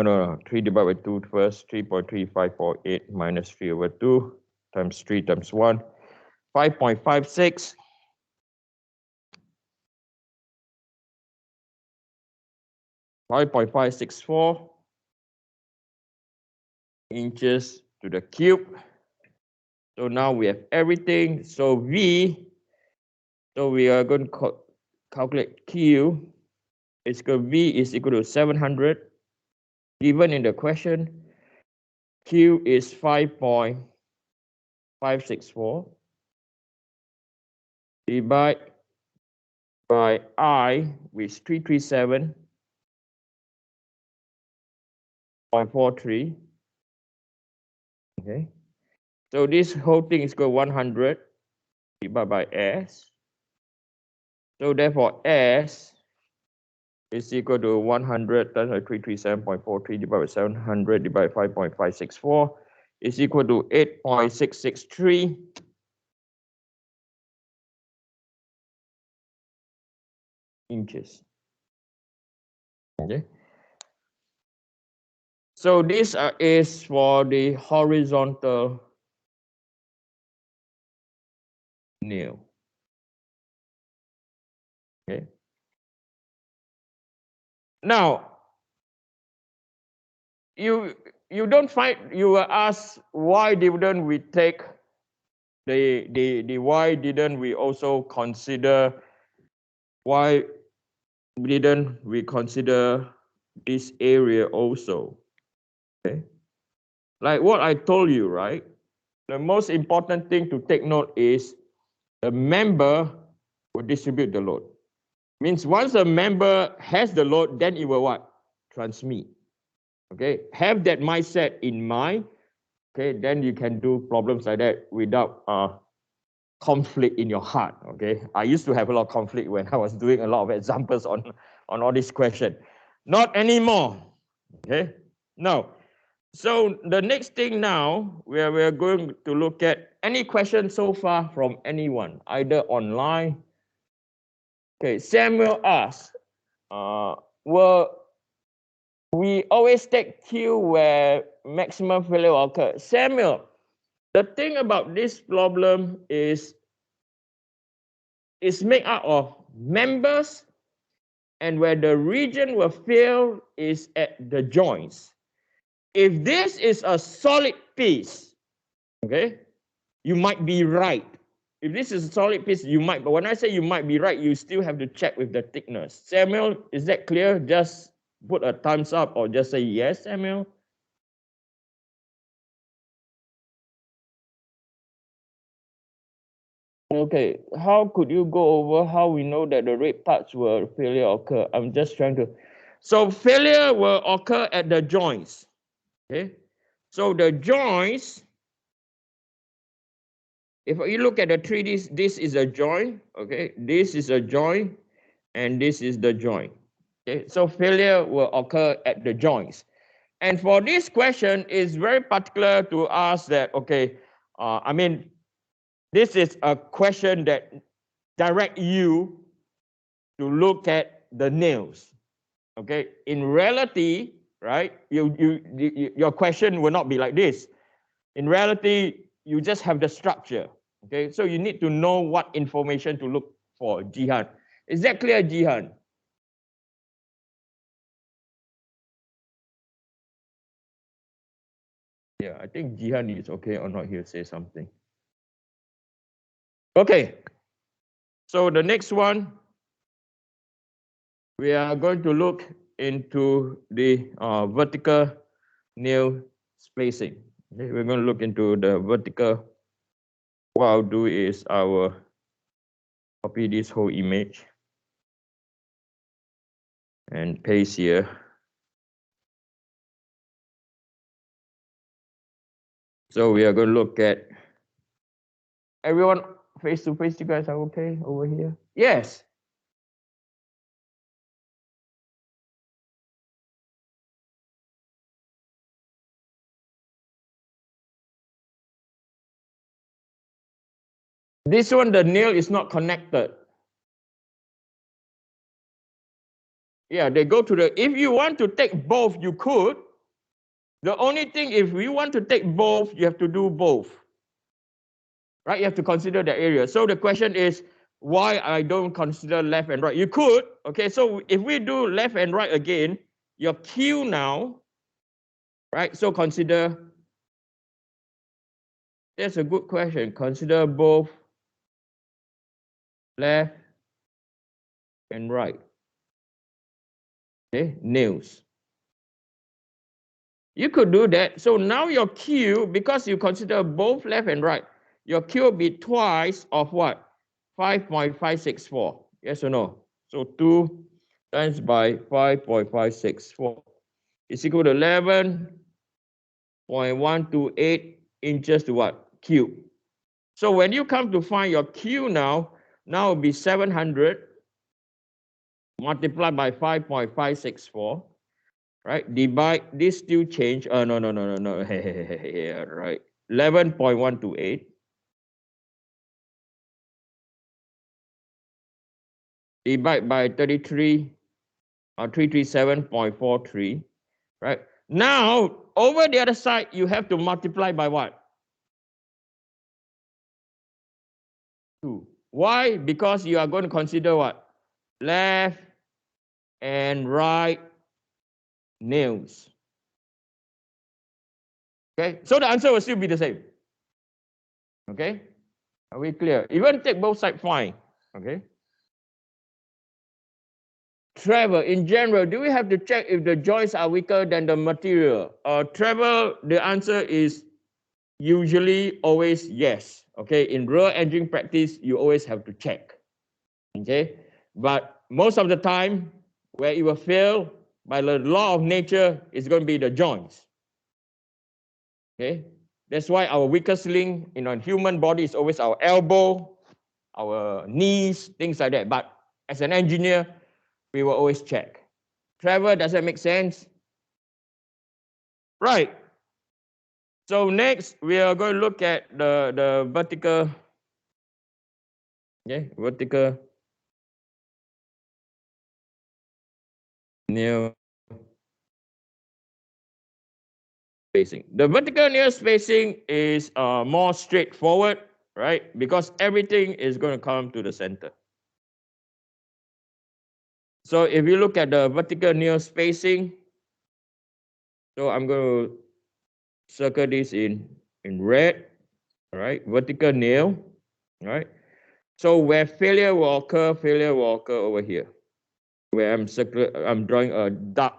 No. 3 divided by 2 first. 3.3548 minus 3 over 2 times 3 times 1. 5.56. 5.564 inches to the cube. So now we have everything. So V, so we are going to calculate Q. It's equal V is equal to 700. Given in the question, Q is 5.564. Divide by I, which is 337.43. Okay. So this whole thing is equal to 100 divided by S. So therefore S is equal to 100 times by 337.43 divided by 700 divided by 5.564 is equal to 8.663 inches. Okay. So this is for the horizontal nail. Okay. Now, you don't find, you were asked why didn't we take why didn't we also consider, why didn't we consider this area also? Okay. Like what I told you, right? The most important thing to take note is the member will distribute the load. Means once a member has the load, then it will what? Transmit. Okay, have that mindset in mind. Okay, then you can do problems like that without conflict in your heart. Okay, I used to have a lot of conflict when I was doing a lot of examples on all these questions. Not anymore. Okay, now, so the next thing now, we're going to look at any question so far from anyone, either online. Okay, Samuel asks, well, we always take Q where maximum failure occurs. Samuel, the thing about this problem is it's made up of members, and where the region will fail is at the joints. If this is a solid piece, okay, you might be right. If this is a solid piece, you might, but when I say you might be right, you still have to check with the thickness. Samuel, is that clear? Just put a thumbs up or just say yes, Samuel. Okay, how could you go over how we know that the red parts will failure occur? I'm just trying to. So failure will occur at the joints. Okay, so the joints, if you look at the 3D, this is a joint. Okay, this is a joint, and this is the joint. Okay, so failure will occur at the joints. And for this question, it's very particular to ask that, okay, I mean, this is a question that direct you to look at the nails. Okay, in reality, right, your question will not be like this. In reality, you just have the structure. Okay, so you need to know what information to look for, Jihan. Is that clear, Jihan? Yeah, I think Jihan is okay or not. He'll say something. Okay, so the next one, we are going to look into the vertical nail splicing. Okay, we're going to look into the vertical. What I'll do is I will copy this whole image and paste here. So we are going to look at everyone face to face. You guys are okay over here? Yes. This one, the nail is not connected. Yeah, they go to the, if you want to take both, you could, The only thing, if we want to take both, you have to do both. Right? You have to consider the area. So the question is, why I don't consider left and right? You could, okay, so if we do left and right again, your Q now, right? So consider, that's a good question. Consider both left and right. Okay, nails. You could do that. So now your Q, because you consider both left and right, your Q will be twice of what? 5.564. Yes or no? So 2 times by 5.564 is equal to 11.128 inches to what? Cube. So when you come to find your Q now it will be 700 multiplied by 5.564. Right? Divide this still change. No. Yeah, right. 11.128 divide by 33 or 337.43. Right? Now over the other side you have to multiply by what? 2. Why? Because you are going to consider what? Left and right nails. Okay, so the answer will still be the same. Okay, are we clear? Even take both sides, fine. Okay. Travel in general, do we have to check if the joints are weaker than the material? Travel, the answer is usually always yes. Okay, in real engineering practice, you always have to check. Okay, but most of the time, where it will fail by the law of nature, is going to be the joints. Okay, that's why our weakest link in a human body is always our elbow, our knees, things like that. But as an engineer, we will always check. Trevor, does that make sense? Right. So next, we are going to look at the vertical, okay, vertical nail spacing. The vertical nail spacing is more straightforward, right? Because everything is going to come to the center. So if you look at the vertical nail spacing, so I'm going to circle this in red, all right? Vertical nail, all right? So where failure will occur over here. Where I'm drawing a dark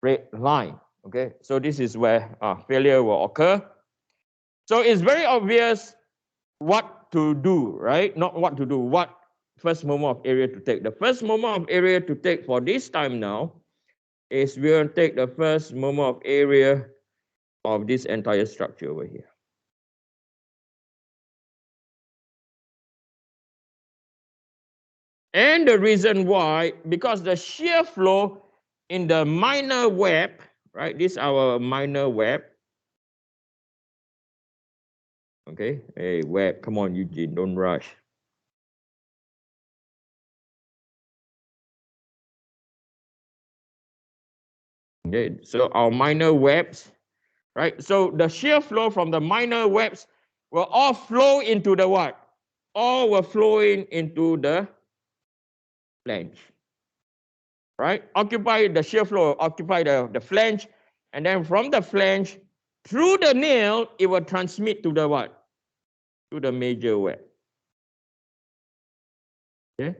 red line. Okay, so this is where failure will occur. So it's very obvious what to do, right? Not what to do, what first moment of area to take. The first moment of area to take for this time now is we're going to take the first moment of area of this entire structure over here. And the reason why, because the shear flow in the minor web, right? This is our minor web. Okay, hey, web, come on, Eugene, don't rush. Okay, so our minor webs, right? So the shear flow from the minor webs will all flow into the what? All were flowing into the flange, right? Occupy the shear flow, occupy the flange, and then from the flange through the nail, it will transmit to the what? To the major web. Okay.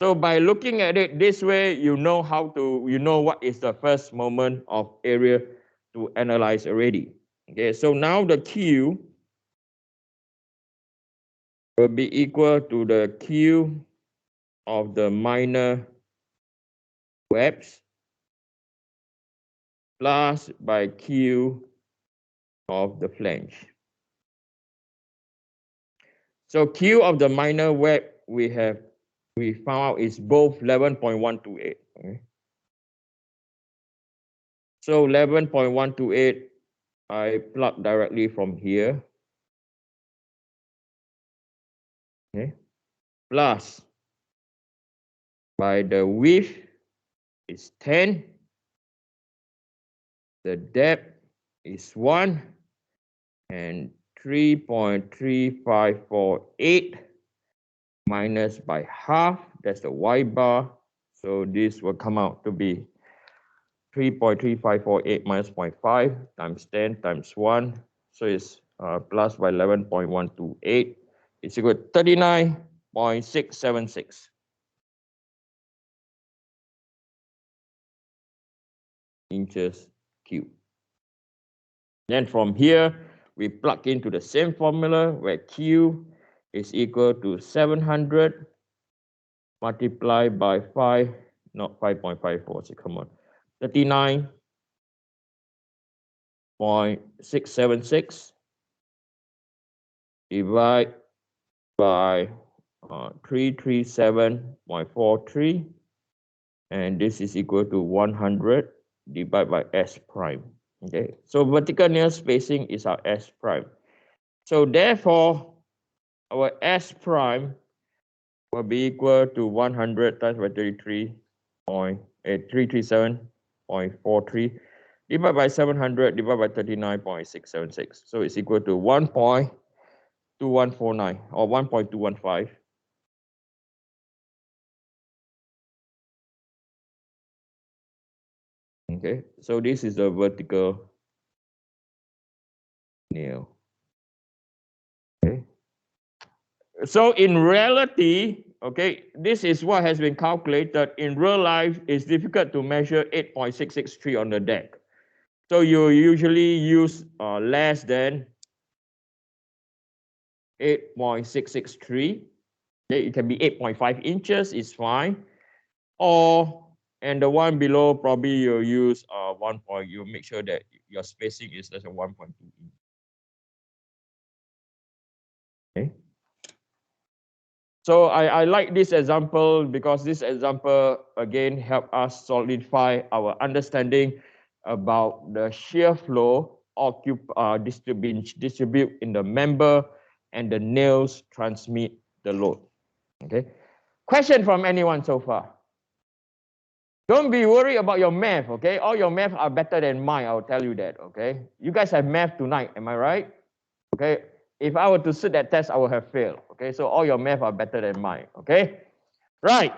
So by looking at it this way, you know what is the first moment of area to analyze already. Okay, so now the Q will be equal to the Q of the minor webs plus by Q of the flange. So Q of the minor web we found out is both 11.128. Okay. So 11.128 I plug directly from here. Okay. Plus by the width is 10, the depth is 1 and 3.3548 minus by half, that's the y bar. So this will come out to be 3.3548 minus 0.5 times 10 times 1. So it's plus by 11.128. It's equal to 39.676. Inches cubed. Then from here, we plug into the same formula where Q is equal to 700 multiplied by 5, not 5.546, come on, 39.676 divided by 337.43, and this is equal to 100 divided by S prime. Okay, so vertical nail spacing is our S prime. So therefore, our S prime will be equal to 100 times by 337.43 divided by 700 divided by 39.676. So it's equal to 1.2149 or 1.215. Okay, so this is the vertical nail. Okay, so in reality, okay, this is what has been calculated. In real life, it's difficult to measure 8.663 on the deck. So you usually use less than 8.663. Okay, it can be 8.5 inches, is fine. Or, and the one below, probably you'll use you make sure that your spacing is less than 1.2 inches. Okay. So I like this example because this example again help us solidify our understanding about the shear flow distribute in the member and the nails transmit the load. Okay. Question from anyone so far? Don't be worried about your math, okay? All your math are better than mine, I'll tell you that, okay? You guys have math tonight, am I right? Okay, if I were to sit that test, I would have failed, okay? So all your math are better than mine, okay? Right,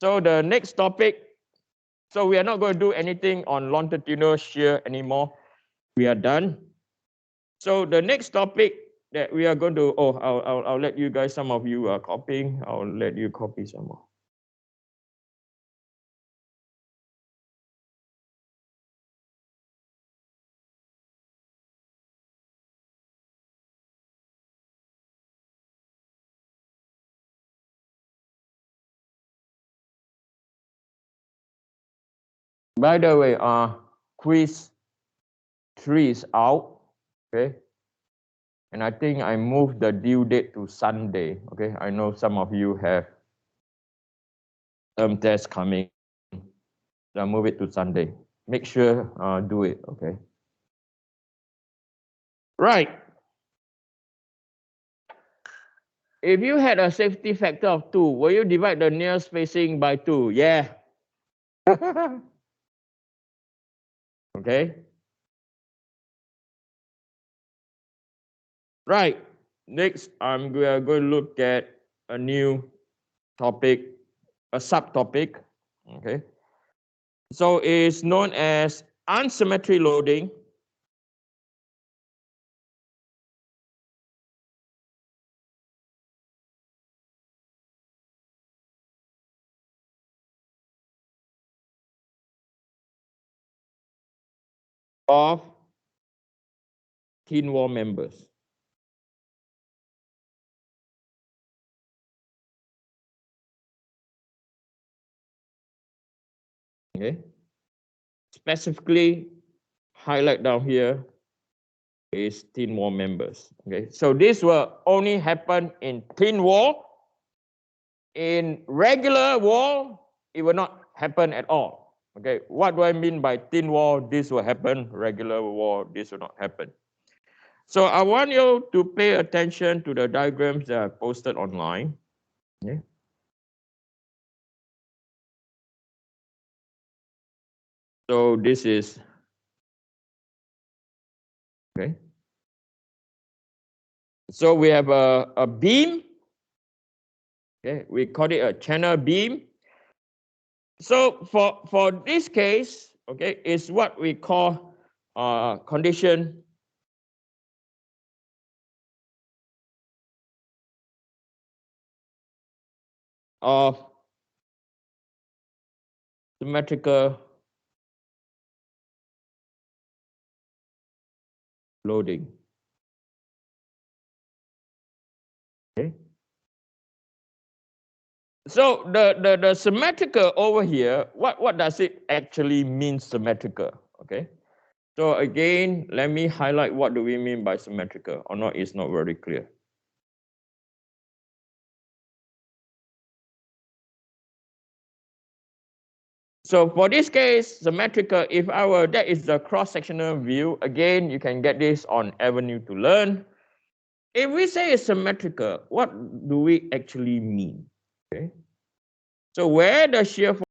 so the next topic, so we are not going to do anything on longitudinal shear anymore. We are done. So the next topic that we are going to, I'll let you guys, some of you are copying, I'll let you copy some more. By the way, quiz 3 is out, okay? And I think I moved the due date to Sunday, okay? I know some of you have term test coming. So I move it to Sunday. Make sure do it, okay? Right. If you had a safety factor of 2, will you divide the near spacing by 2? Yeah. Okay. Right. Next, we are going to look at a new topic, a subtopic. Okay. So it's known as unsymmetric loading. Of thin wall members. Okay. Specifically, highlight down here is thin wall members. Okay. So this will only happen in thin wall. In regular wall, it will not happen at all. Okay. What do I mean by thin wall? This will happen. Regular wall, this will not happen. So I want you to pay attention to the diagrams that I posted online. Okay. So this is Okay. So we have a beam. Okay, we call it a channel beam. So for this case, okay, is what we call condition of symmetrical loading. Okay. So the symmetrical over here, what does it actually mean symmetrical? Okay. So again, let me highlight what do we mean by symmetrical, or not, it's not very clear. So for this case, symmetrical, if that is the cross-sectional view, again, you can get this on Avenue to Learn. If we say it's symmetrical, what do we actually mean? Okay. So where the shear